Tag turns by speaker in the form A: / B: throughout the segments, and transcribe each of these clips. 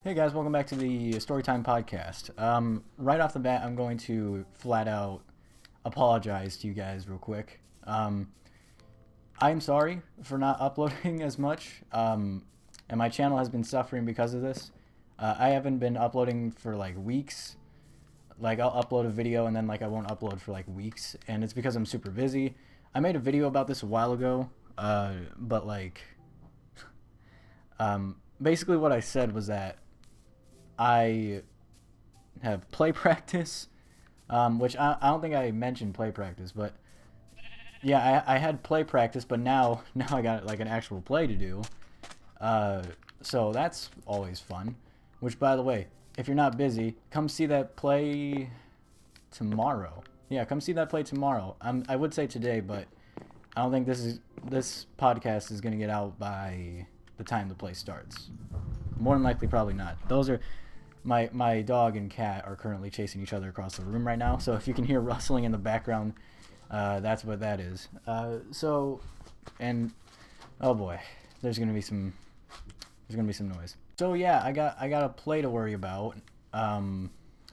A: Hey guys, welcome back to the Storytime podcast. Right off the bat, I'm going to flat out apologize to you guys real quick. I'm sorry for not uploading as much, and my channel has been suffering because of this. I haven't been uploading for like weeks. Like I'll upload a video and then like I won't upload for like weeks, and it's because I'm super busy. I made a video about this a while ago, but like, basically what I said was that I have play practice, which I don't think I mentioned play practice, but yeah, I had play practice, but now I got like an actual play to do, so that's always fun. Which, by the way, if you're not busy, come see that play tomorrow. Yeah, come see that play tomorrow. I would say today, but I don't think this podcast is gonna get out by the time the play starts. More than likely, probably not. Those are my dog and cat are currently chasing each other across the room right now. So if you can hear rustling in the background, that's what that is. And oh boy, there's gonna be some noise. So yeah, I got a play to worry about,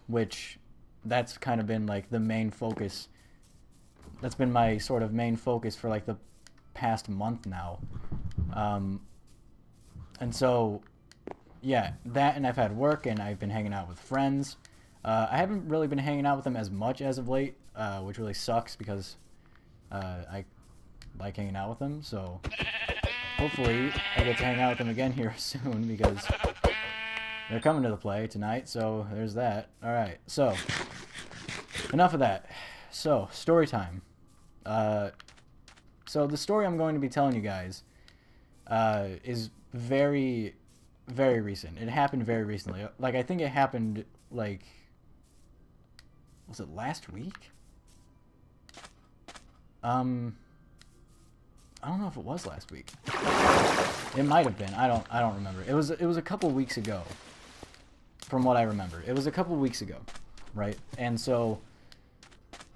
A: which that's kind of been like the main focus. That's been my sort of main focus for like the past month now, and so. Yeah, that, and I've had work, and I've been hanging out with friends. I haven't really been hanging out with them as much as of late, which really sucks because I like hanging out with them. So hopefully I get to hang out with them again here soon because they're coming to the play tonight. So there's that. All right. So enough of that. So story time. So the story I'm going to be telling you guys is very recent. It happened very recently. Like, I think it happened, like, was it last week? I don't know if it was last week. It might have been. I don't remember. It was a couple weeks ago, from what I remember. It was a couple weeks ago, right? And so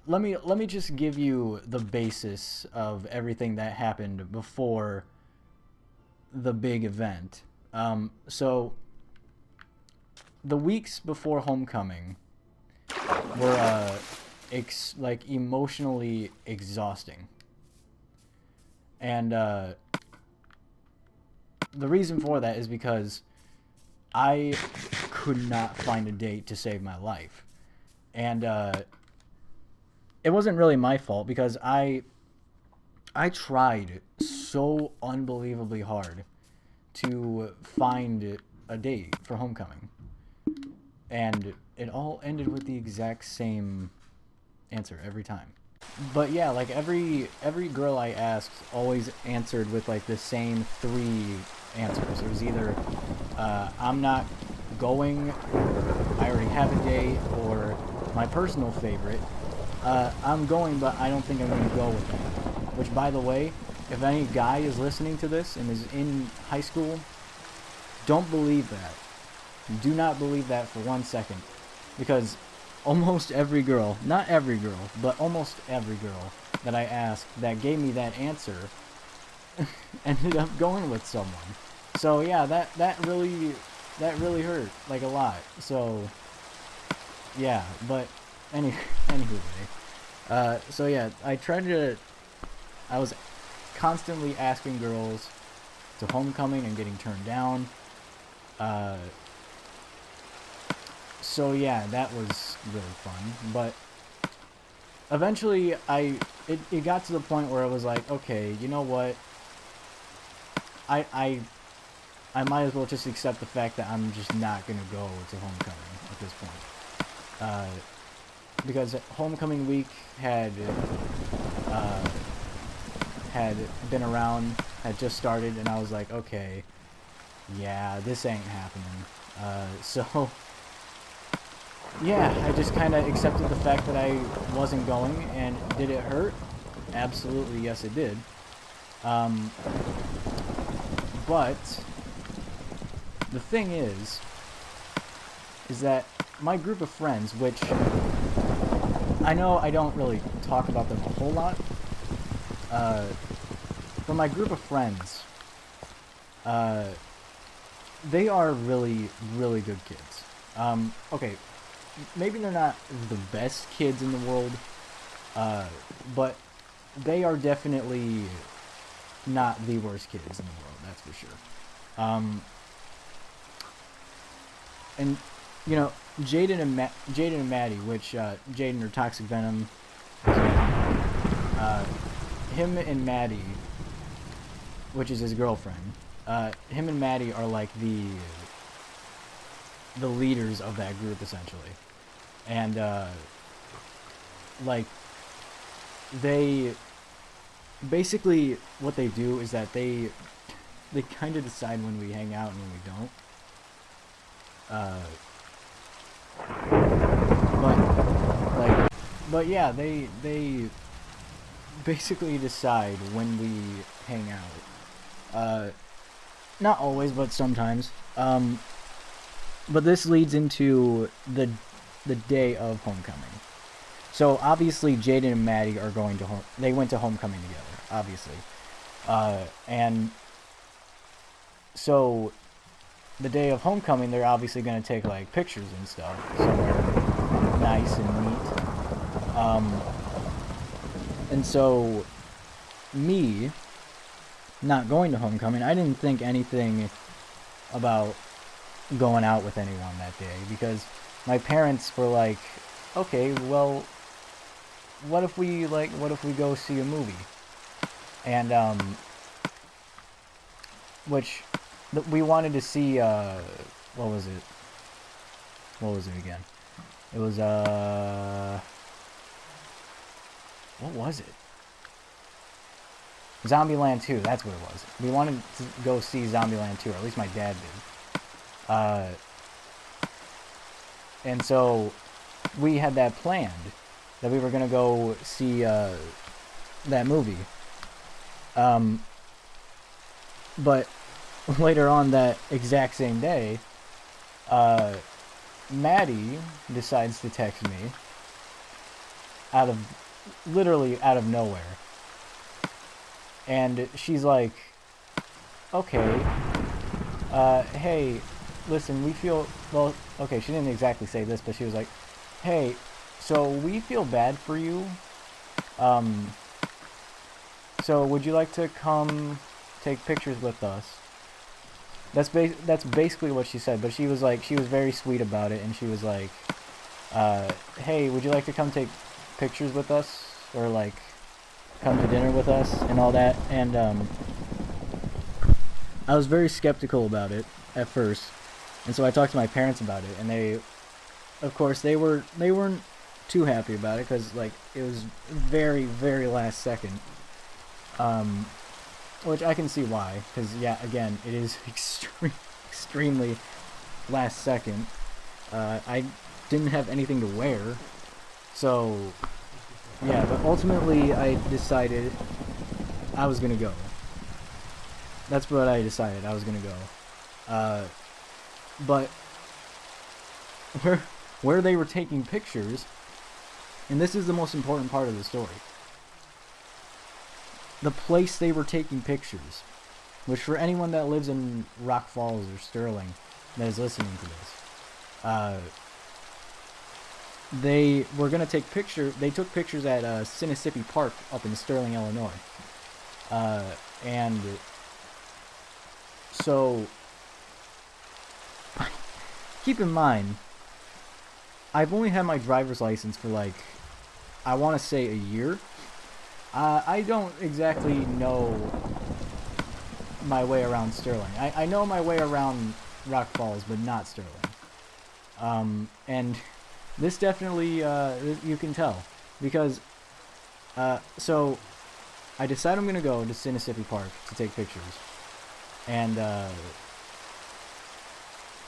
A: let me just give you the basis of everything that happened before the big event. So the weeks before homecoming were like emotionally exhausting, and the reason for that is because I could not find a date to save my life, and it wasn't really my fault because I tried so unbelievably hard to find a date for homecoming, and it all ended with the exact same answer every time. But yeah, like every girl I asked always answered with like the same three answers. It was either I'm not going, I already have a date, or my personal favorite, I'm going but I don't think I'm going to go with that. Which, by the way, if any guy is listening to this and is in high school, don't believe that. Do not believe that for 1 second. Because almost every girl, not every girl, but almost every girl that I asked that gave me that answer ended up going with someone. So yeah, that really hurt, like, a lot. So yeah, but anyway, so yeah, I was constantly asking girls to homecoming and getting turned down. So yeah, that was really fun. But eventually, it got to the point where I was like, okay, you know what? I might as well just accept the fact that I'm just not gonna go to homecoming at this point. Because homecoming week had been around, had just started, and I was like, okay, yeah, this ain't happening. So yeah, I just kind of accepted the fact that I wasn't going. And did it hurt? Absolutely, yes it did. But the thing is that my group of friends, which I know I don't really talk about them a whole lot, but my group of friends, they are really, really good kids. Okay, maybe they're not the best kids in the world, but they are definitely not the worst kids in the world. That's for sure. And you know, Jaden and Maddie, which Jaden or Toxic Venom, him and Maddie, which is his girlfriend, him and Maddie are like the leaders of that group essentially, and like they basically what they do is that they kind of decide when we hang out and when we don't. But yeah, they basically decide when we hang out. Not always, but sometimes. But this leads into the day of homecoming. So obviously, Jaden and Maddie are going to they went to homecoming together, obviously, and so the day of homecoming, they're obviously going to take like pictures and stuff somewhere nice and neat. And so me not going to homecoming, I didn't think anything about going out with anyone that day because my parents were like, okay, well, what if we go see a movie? And which we wanted to see what was it again? It was what was it? Zombieland 2, that's what it was. We wanted to go see Zombieland 2, or at least my dad did. And so we had that planned, that we were going to go see that movie. But later on that exact same day, Maddie decides to text me literally out of nowhere. And she's like, okay, hey, listen, we feel, well, okay, she didn't exactly say this, but she was like, hey, so we feel bad for you. So would you like to come take pictures with us? That's basically what she said, but she was very sweet about it, and she was like, hey, would you like to come take pictures with us? Or like, come to dinner with us and all that. And I was very skeptical about it at first, and so I talked to my parents about it, and they weren't too happy about it because like it was very, very last second, which I can see why, because yeah, again, it is extremely last second. I didn't have anything to wear, so yeah, but ultimately I decided I was gonna go. That's what I decided, I was gonna go. But where they were taking pictures, and this is the most important part of the story, the place they were taking pictures, which for anyone that lives in Rock Falls or Sterling that is listening to this, they were going to take pictures. They took pictures at Sinisippi Park up in Sterling, Illinois. And so keep in mind, I've only had my driver's license for like, I want to say a year. I don't exactly know my way around Sterling. I know my way around Rock Falls, but not Sterling. And this definitely, you can tell. Because, so, I decided I'm going to go to Sinisippi Park to take pictures. And,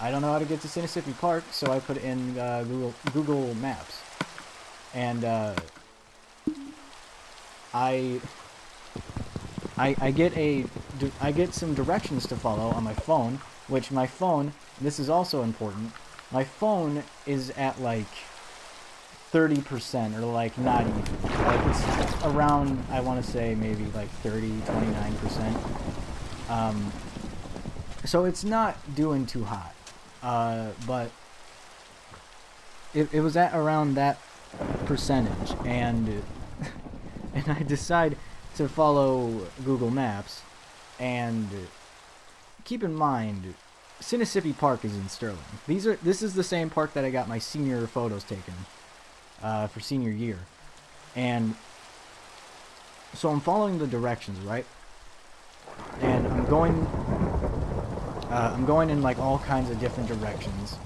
A: I don't know how to get to Sinisippi Park, so I put in Google Maps. And, I get some directions to follow on my phone, which my phone, this is also important, my phone is at like 30% or like not even. Like it's around, I want to say maybe like 29%. So it's not doing too hot. But it was at around that percentage, and and I decide to follow Google Maps, and keep in mind, Sinisippi Park is in Sterling. This is the same park that I got my senior photos taken for senior year, and so I'm following the directions, right? And I'm going in like all kinds of different directions,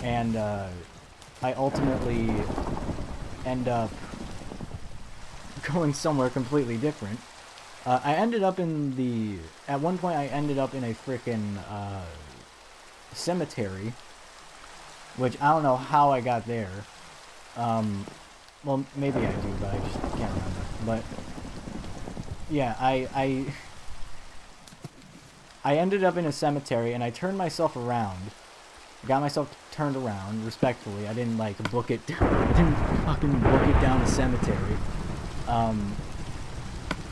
A: and I ultimately end up going somewhere completely different. I ended up at one point I ended up in a frickin' cemetery, which I don't know how I got there. Well, maybe I do, but I just can't remember. But yeah, I ended up in a cemetery, and I turned myself around. I got myself turned around respectfully. I didn't like book it. I didn't fucking book it down a cemetery.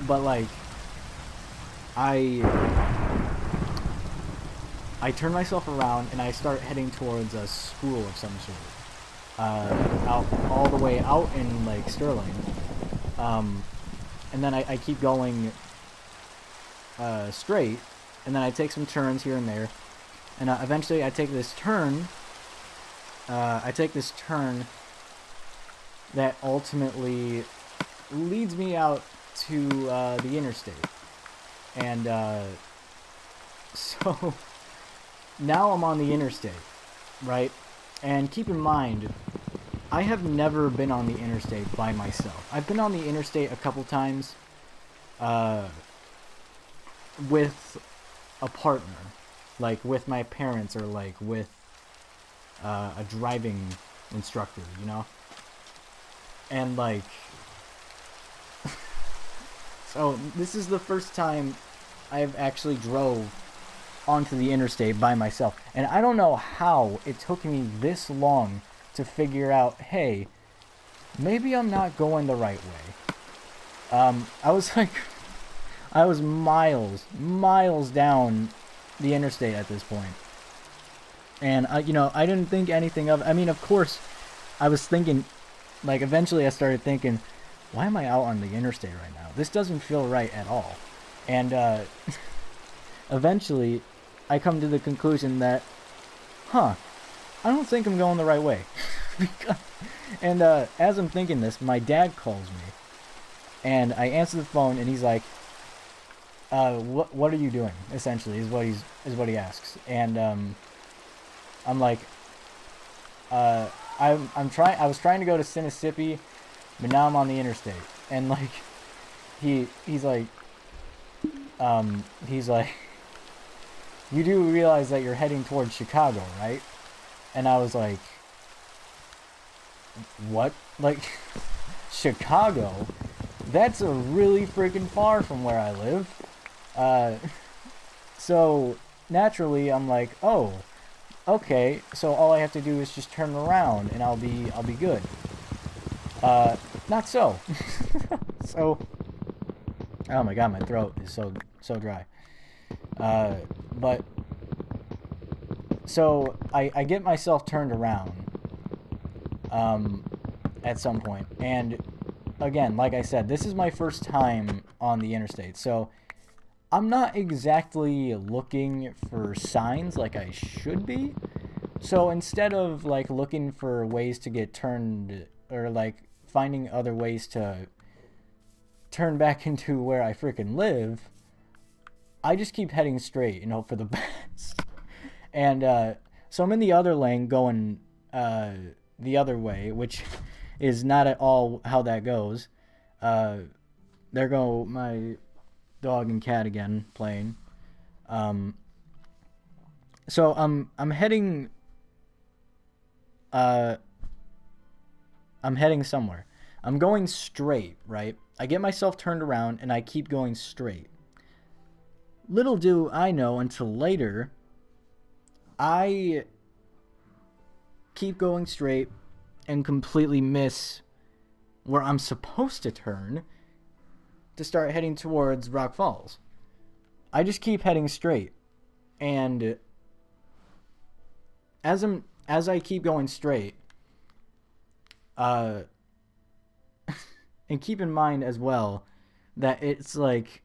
A: But like, I turn myself around and I start heading towards a school of some sort. Out all the way out in like Sterling. And then I keep going straight, and then I take some turns here and there, and eventually I take this turn. That ultimately leads me out to the interstate, and so now I'm on the interstate, right? And keep in mind, I have never been on the interstate by myself. I've been on the interstate a couple times with a partner, like with my parents, or like with a driving instructor, you know? And like, so this is the first time I've actually drove onto the interstate by myself, and I don't know how it took me this long to figure out, hey, maybe I'm not going the right way. I was miles down the interstate at this point, and I didn't think anything of it. I mean, of course, I was thinking, like, eventually I started thinking, why am I out on the interstate right now? This doesn't feel right at all, and eventually I come to the conclusion that, I don't think I'm going the right way. And as I'm thinking this, my dad calls me, and I answer the phone, and he's like, what are you doing? Essentially, is what he asks, and I'm like, I was trying to go to Sinisippi, but now I'm on the interstate, and like, he's like, you do realize that you're heading towards Chicago, right? And I was like, what? Like, Chicago? That's a really freaking far from where I live. So naturally I'm like, oh, okay, so all I have to do is just turn around and I'll be good. Not so. So, oh my god, my throat is so dry. But so I get myself turned around at some point, and again, like I said, this is my first time on the interstate, so I'm not exactly looking for signs like I should be. So instead of like looking for ways to get turned, or like finding other ways to turn back into where I freaking live, I just keep heading straight and hope for the best. And so I'm in the other lane going the other way, which is not at all how that goes. There go my dog and cat again playing. So I'm heading somewhere. I'm going straight, right? I get myself turned around and I keep going straight. Little do I know until later, I keep going straight and completely miss where I'm supposed to turn to start heading towards Rock Falls. I just keep heading straight. And as I keep going straight, uh, and keep in mind as well that it's like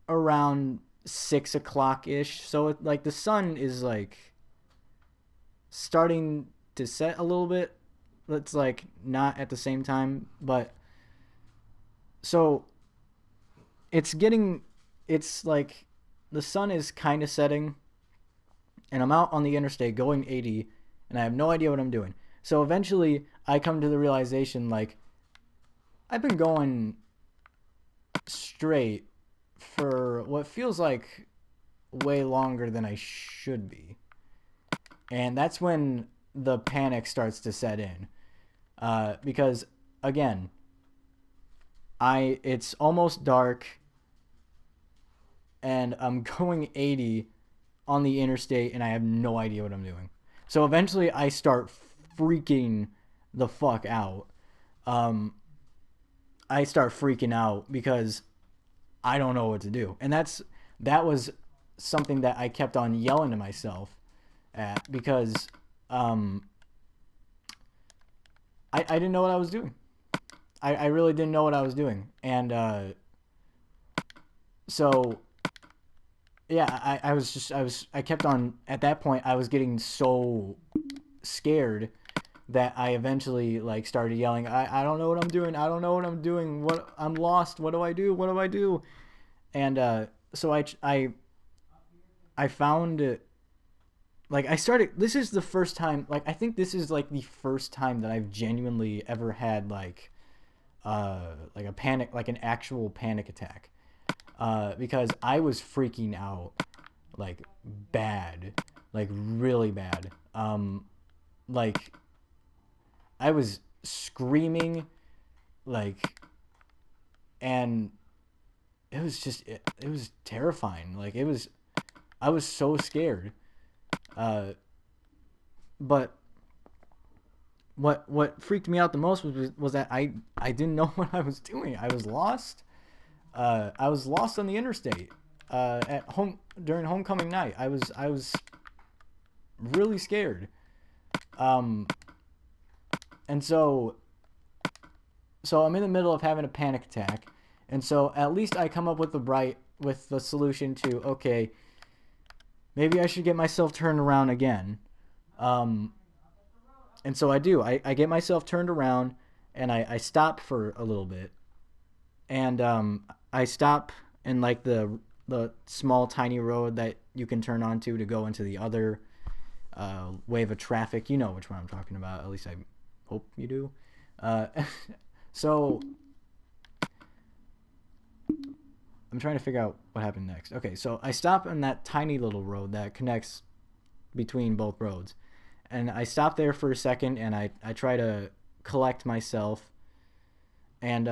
A: around 6 o'clock ish. So like the sun is like starting to set a little bit. It's like not at the same time, but so it's like the sun is kind of setting, and I'm out on the interstate going 80, and I have no idea what I'm doing. So eventually I come to the realization, like, I've been going straight for what feels like way longer than I should be. And that's when the panic starts to set in. Because, again, it's almost dark, and I'm going 80 on the interstate, and I have no idea what I'm doing. So eventually I start freaking the fuck out. I start freaking out because I don't know what to do. And that was something that I kept on yelling to myself at, because I didn't know what I was doing. I really didn't know what I was doing. And so yeah, I kept on, at that point I was getting so scared that I eventually like started yelling, I don't know what I'm doing. I don't know what I'm doing. I'm lost. What do I do? What do I do? And so I found, like, I started, this is the first time, like, I think this is like the first time that I've genuinely ever had like a panic, like an actual panic attack. Because I was freaking out like bad, like really bad. Like I was screaming, like, and it was just, it was terrifying. Like I was so scared. But what freaked me out the most was that I didn't know what I was doing. I was lost. I was lost on the interstate. At home during homecoming night. I was really scared. And so I'm in the middle of having a panic attack, and so at least I come up with the solution to, okay, maybe I should get myself turned around again. And so I do. I get myself turned around, and I stop for a little bit, and I stop in like the small tiny road that you can turn onto to go into the other wave of traffic. You know which one I'm talking about. At least I hope you do. So I'm trying to figure out what happened next. Okay, so I stop in that tiny little road that connects between both roads, and I stop there for a second, and I try to collect myself, and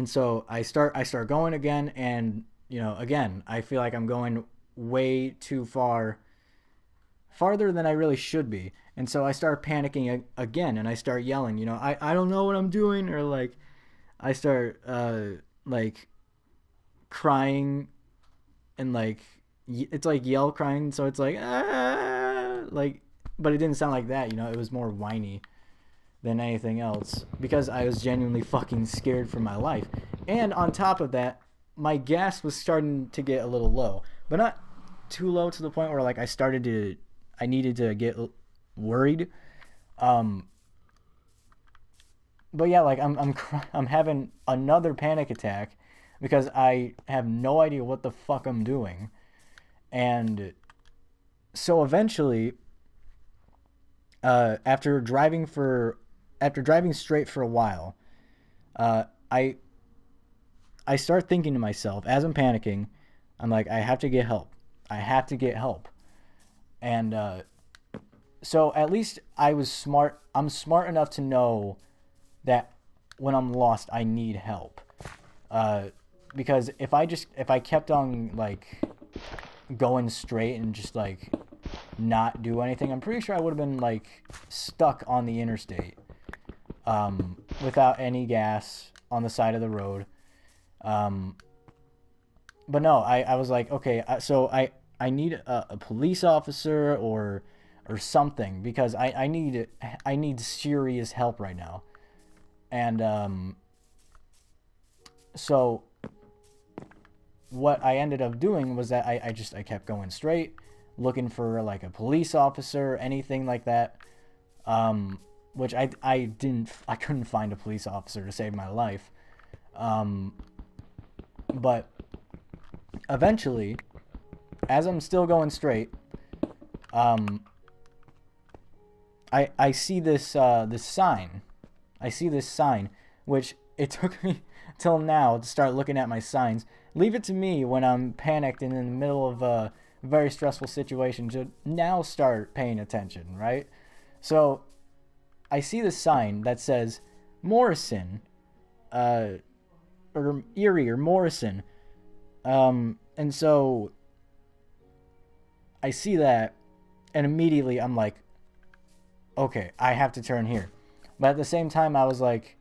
A: so I start going again, and again I feel like I'm going way too farther than I really should be. And so I start panicking again, and I start yelling, I don't know what I'm doing, or like I start like crying, and like it's like yell crying, so it's like like, but it didn't sound like that, it was more whiny than anything else, because I was genuinely fucking scared for my life. And on top of that, my gas was starting to get a little low, but not too low to the point where like I needed to get worried. But yeah, like I'm having another panic attack because I have no idea what the fuck I'm doing. And so eventually, after driving straight for a while, I start thinking to myself as I'm panicking, I'm like, I have to get help. I have to get help. And so at least I'm smart enough to know that when I'm lost, I need help. Because if I kept on like going straight and just like not do anything, I'm pretty sure I would have been like stuck on the interstate, without any gas on the side of the road. but no, I was like, okay, so I need a police officer or something because I need serious help right now. And so what I ended up doing was that I kept going straight, looking for like a police officer, anything like that. Which I couldn't find a police officer to save my life. Um, but eventually, as I'm still going straight, um, I see this sign. I see this sign, which it took me till now to start looking at my signs. Leave it to me when I'm panicked and in the middle of a very stressful situation to now start paying attention, right? So I see this sign that says Morrison, uh, or Erie or Morrison, and so I see that, and immediately I'm like, okay, I have to turn here. But at the same time, I was like,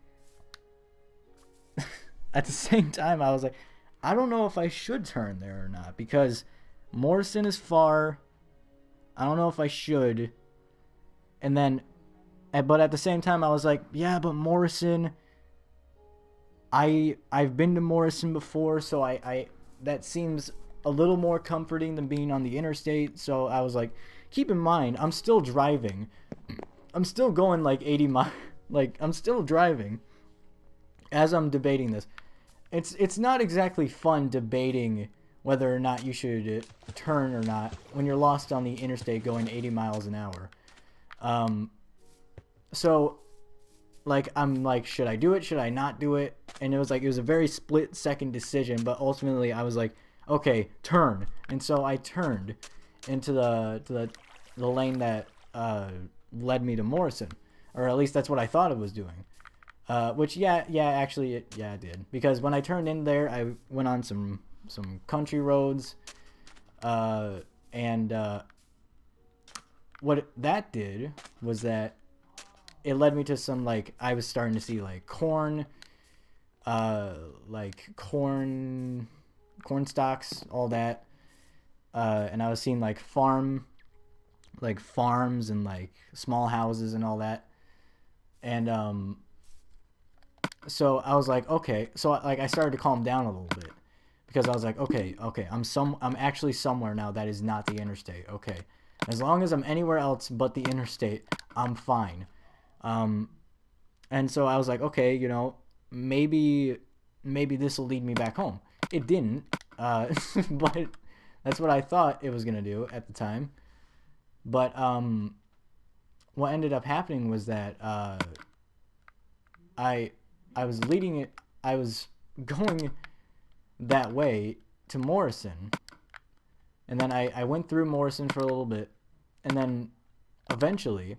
A: at the same time, I was like, I don't know if I should turn there or not because Morrison is far. I don't know if I should. And then, but at the same time, I was like, yeah, but Morrison. I've been to Morrison before, so I that seems a little more comforting than being on the interstate. So I was like, keep in mind, I'm still driving. I'm still going like 80 miles. Like I'm still driving as I'm debating this. It's not exactly fun debating whether or not you should turn or not when you're lost on the interstate going 80 miles an hour. Um, so like I'm like, should I do it? Should I not do it? And it was a very split second decision, but ultimately I was like, okay, turn. And so I turned into the lane that led me to Morrison, or at least that's what I thought it was doing. Which actually it did, because when I turned in there, I went on some country roads, and what that did was that it led me to some, like, I was starting to see like corn, like corn stalks, all that, and I was seeing like farms and like small houses and all that, and so I was like, okay, so like I started to calm down a little bit because I was like, okay, I'm actually somewhere now that is not the interstate. Okay, as long as I'm anywhere else but the interstate, I'm fine. Um, and so I was like, okay, maybe this will lead me back home. It didn't, but that's what I thought it was gonna do at the time. But what ended up happening was that I I was leading it. I was going that way to Morrison, and then I went through Morrison for a little bit, and then eventually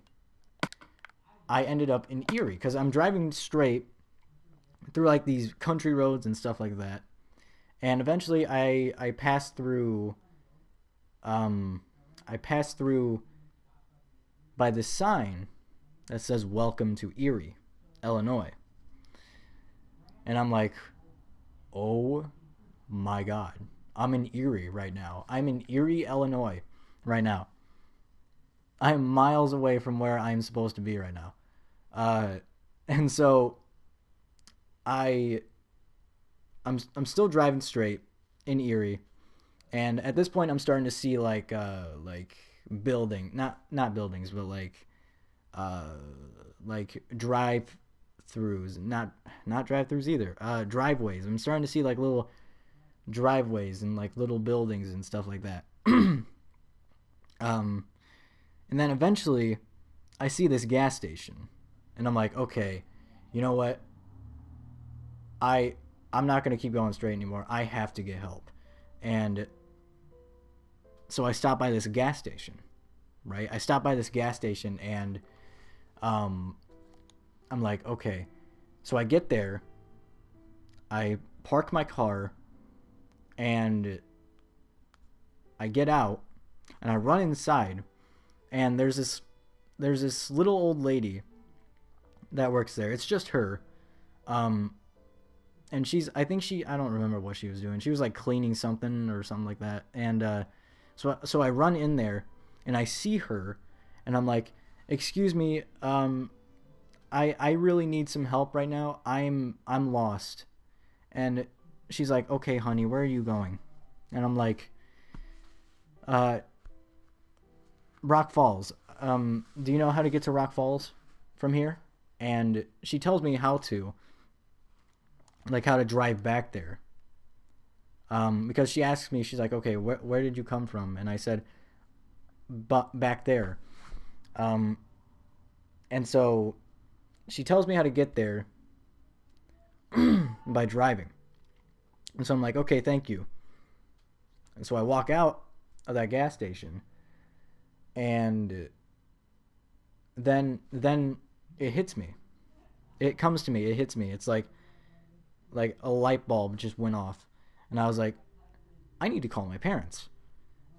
A: I ended up in Erie because I'm driving straight through like these country roads and stuff like that, and eventually I passed through um I passed through by this sign that says "Welcome to Erie, Illinois," and I'm like, oh my god, I'm in Erie right now. I'm in Erie, Illinois right now. I'm miles away from where I'm supposed to be right now. Uh, and so I I'm still driving straight in Erie, and at this point I'm starting to see like building, not buildings, but uh like drive throughs, not drive throughs either. Driveways. I'm starting to see like little driveways and like little buildings and stuff like that. um, and then eventually, I see this gas station, and I'm like, okay, you know what? I I'm not gonna keep going straight anymore. I have to get help, and so I stopped by this gas station. Right? I stopped by this gas station, and um, I'm like, okay. So I get there, I park my car, and I get out, and I run inside, and there's this little old lady that works there. It's just her. Um, and I think I don't remember what she was doing. She was like cleaning something or something like that. And so I run in there and I see her, and I'm like, "Excuse me, I really need some help right now. I'm lost." And she's like, "Okay, honey, where are you going?" And I'm like, uh, "Rock Falls. Do you know how to get to Rock Falls from here?" And she tells me how to, like, how to drive back there. Because she asks me, she's like, "Okay, where did you come from?" And I said, "But back there." Um, and so she tells me how to get there by driving. And so I'm like, "Okay, thank you." And so I walk out of that gas station, and then it hits me. It comes to me. It hits me. It's like a light bulb just went off, and I was like, I need to call my parents,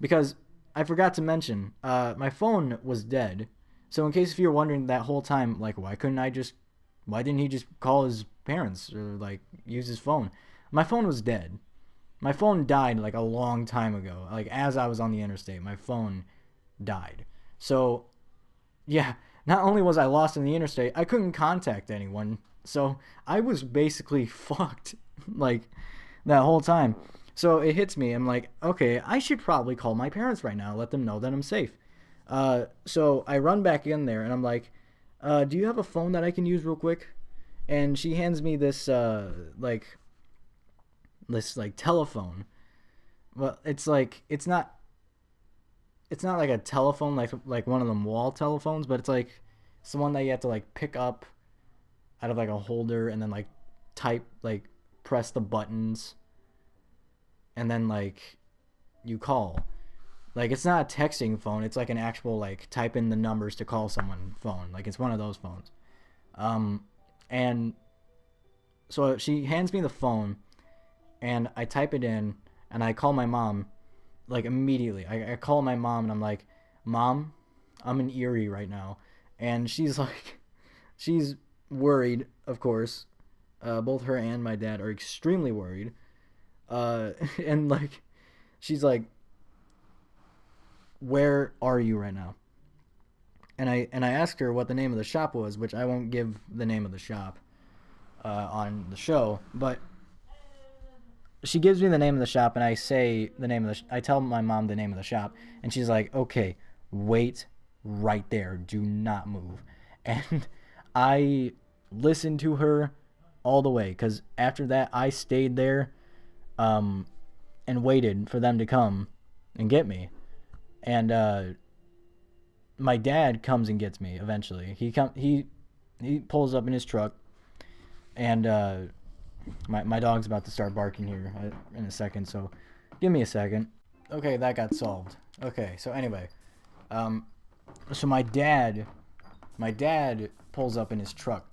A: because I forgot to mention my phone was dead. So in case if you're wondering that whole time, like, why didn't he just call his parents or like use his phone? My phone was dead. My phone died like a long time ago. Like as I was on the interstate, my phone died. So yeah, not only was I lost in the interstate, I couldn't contact anyone. So I was basically fucked like that whole time. So it hits me. I'm like, okay, I should probably call my parents right now, let them know that I'm safe. So I run back in there and I'm like, do you have a phone that I can use real quick? And she hands me this telephone. Well, it's not like a telephone like one of them wall telephones, but it's the one that you have to like pick up out of like a holder and then like type like press the buttons and then like you call. Like it's not a texting phone, it's like an actual like type in the numbers to call someone phone. Like it's one of those phones. Um and so she hands me the phone and I type it in and I call my mom like immediately. I call my mom and I'm like, "Mom, I'm in Erie right now." And she's like, she's worried, of course. Both her and my dad are extremely worried. And like, she's like, "Where are you right now?" And I asked her what the name of the shop was, which I won't give the name of the shop on the show, but she gives me the name of the shop, and I say the name of I tell my mom the name of the shop, and she's like, "Okay, wait right there, do not move." And I listened to her all the way, because after that I stayed there, um, and waited for them to come and get me. And my dad comes and gets me eventually. He pulls up in his truck, and my dog's about to start barking here in a second, so give me a second. Okay, that got solved. Okay, so anyway, um, so my dad pulls up in his truck,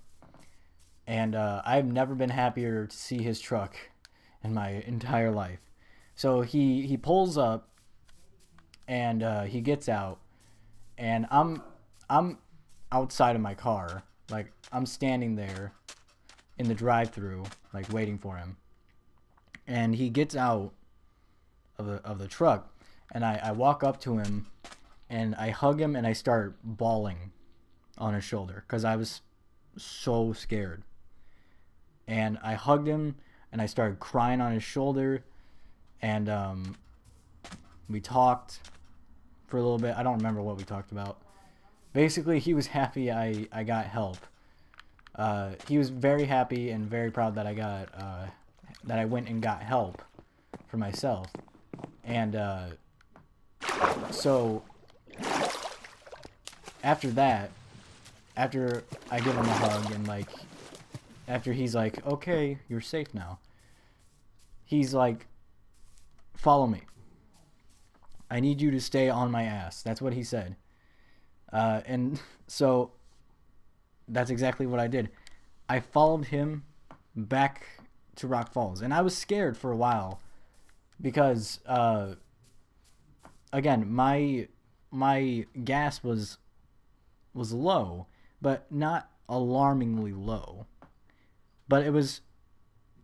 A: and I've never been happier to see his truck in my entire life. So he pulls up, and he gets out, and I'm outside of my car, like I'm standing there in the drive-through, like waiting for him. And he gets out of the truck, and I walk up to him, and I hug him, and I start bawling on his shoulder because I was so scared. And I hugged him, and I started crying on his shoulder, and we talked for a little bit. I don't remember what we talked about. Basically, he was happy I got help. He was very happy and very proud that I went and got help for myself. And so after that, after I give him a hug and like after he's like, "Okay, you're safe now," he's like, "Follow me. I need you to stay on my ass." That's what he said. And so that's exactly what I did. I followed him back to Rock Falls, and I was scared for a while because, again, my gas was low, but not alarmingly low. But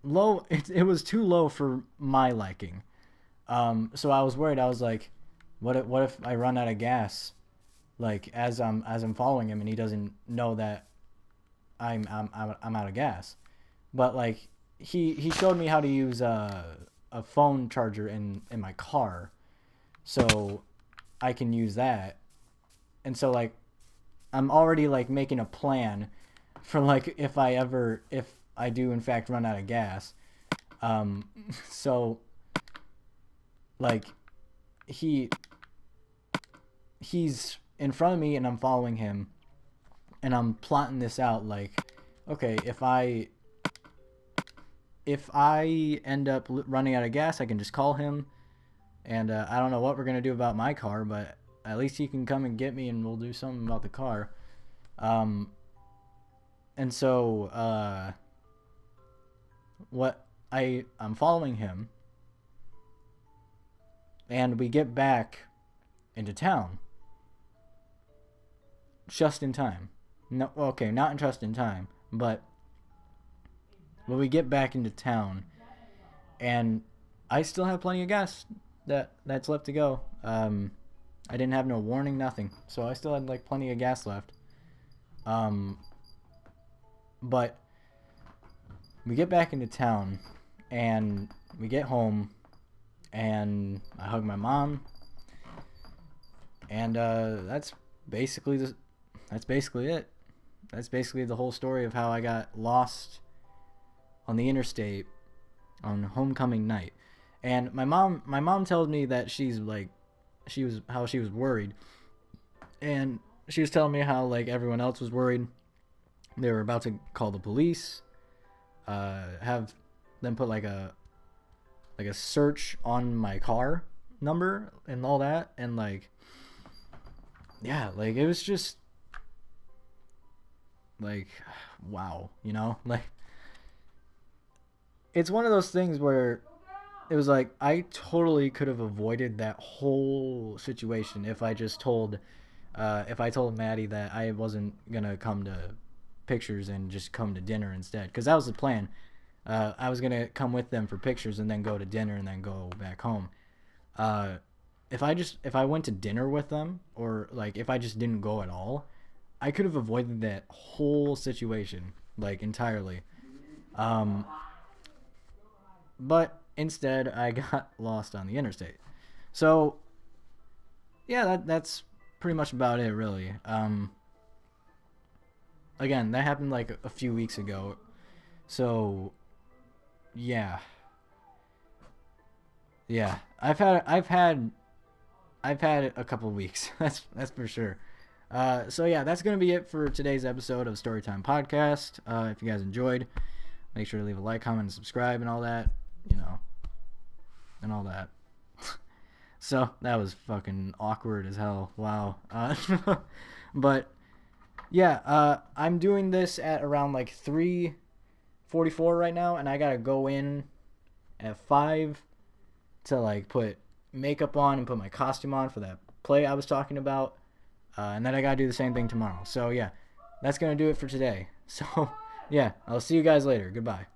A: low. It was too low for my liking. So I was worried. I was like, what if I run out of gas? Like as I'm following him and he doesn't know that I'm out of gas. But like he showed me how to use a phone charger in my car, so I can use that. And so like I'm already like making a plan for like if I do in fact run out of gas. Um, so like he he's in front of me and I'm following him and I'm plotting this out like, okay, if I end up running out of gas, I can just call him, and I don't know what we're gonna do about my car, but at least he can come and get me, and we'll do something about the car. Um, and so what I'm following him, and we get back into town just in time. No, okay, not in just in time, but when we get back into town, and I still have plenty of gas that's left to go. I didn't have no warning, nothing, so I still had like plenty of gas left. Um, but we get back into town, and we get home, and I hug my mom, and that's basically it. That's basically the whole story of how I got lost on the interstate on homecoming night. And my mom tells me that she was worried, and she was telling me how like everyone else was worried. They were about to call the police, have them put like a search on my car number and all that, and like yeah, like it was just like wow, like it's one of those things where it was like I totally could have avoided that whole situation if I told Maddie that I wasn't gonna come to pictures and just come to dinner instead, because that was the plan. I was gonna come with them for pictures and then go to dinner and then go back home. Uh, if I went to dinner with them, or like if I just didn't go at all, I could have avoided that whole situation like entirely. Um, but instead, I got lost on the interstate. So yeah, that's pretty much about it, really. Again, that happened like a few weeks ago. So yeah, yeah, I've had a couple weeks. That's for sure. So yeah, that's gonna be it for today's episode of Storytime Podcast. If you guys enjoyed, make sure to leave a like, comment, and subscribe, and all that, you know, and all that. So that was fucking awkward as hell. Wow. But yeah, I'm doing this at around like 3:44 right now, and I gotta go in at 5 to like put makeup on and put my costume on for that play I was talking about. And then I gotta do the same thing tomorrow. So yeah, that's gonna do it for today. So yeah, I'll see you guys later. Goodbye.